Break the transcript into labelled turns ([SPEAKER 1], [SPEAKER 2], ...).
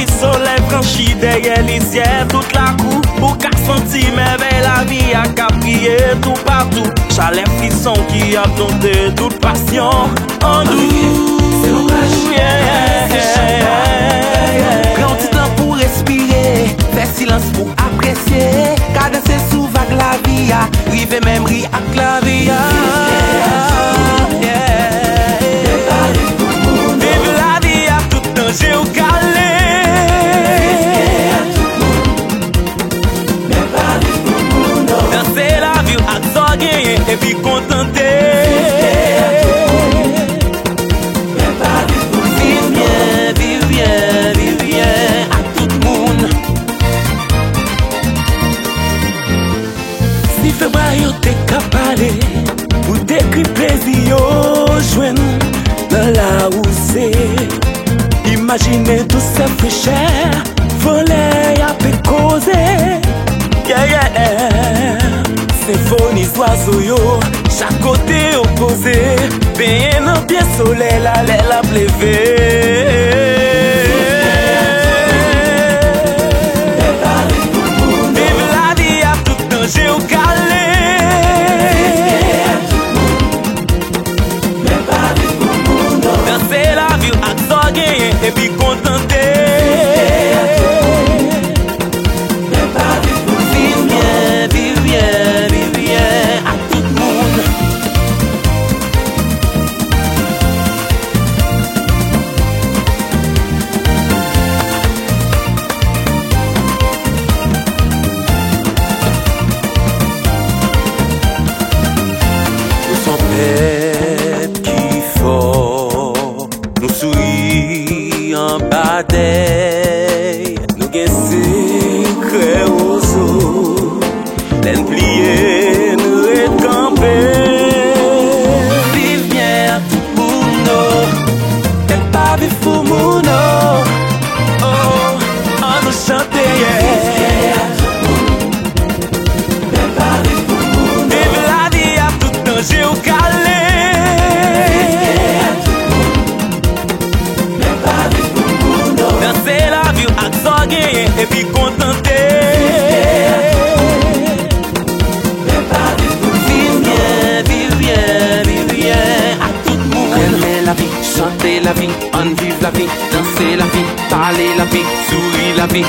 [SPEAKER 1] puis soleil franchi derrière les ciels, toute la cour, pour qu'à sentir merveille la vie à caprier tout partout. Chaleur frisson qui a dompté toute passion en nous.
[SPEAKER 2] C'est l'orage.
[SPEAKER 1] Prends du temps pour respirer, fais silence pour apprécier. Cadencer sous vague la vie, rive même ri à clavier. Vive la vie à tout danger au calé. Danser la vie à tout gagner et puis contenter. Février t'es capable pour décrire plaisir joindre dans la où c'est. Imaginez tout ça fraîcheur, voler à peu causer. Yeah, yeah. Symphonie d'oiseaux yo, chaque côté opposé. Bien un pied soleil, la pleuver. Vive la vie à tout danger au calé. Danser la vie à tout gagner et puis contenter. Vive bien à tout le monde. Nous sommes bêtes qui fort, nous souris en bataille, nous gagnons secret aux eaux, l'aine pliée, nous est campés. Vive bien à tout le monde, t'es pas vivre pour mon oh, on nous chante, vive la vie à tout danger au calé. Danser la vie à tout gagner et puis contenter. Vive bien à tout le monde.
[SPEAKER 2] Aimer la vie, chanter la vie, on vive la vie, danser la vie, parler la vie, sourire la vie.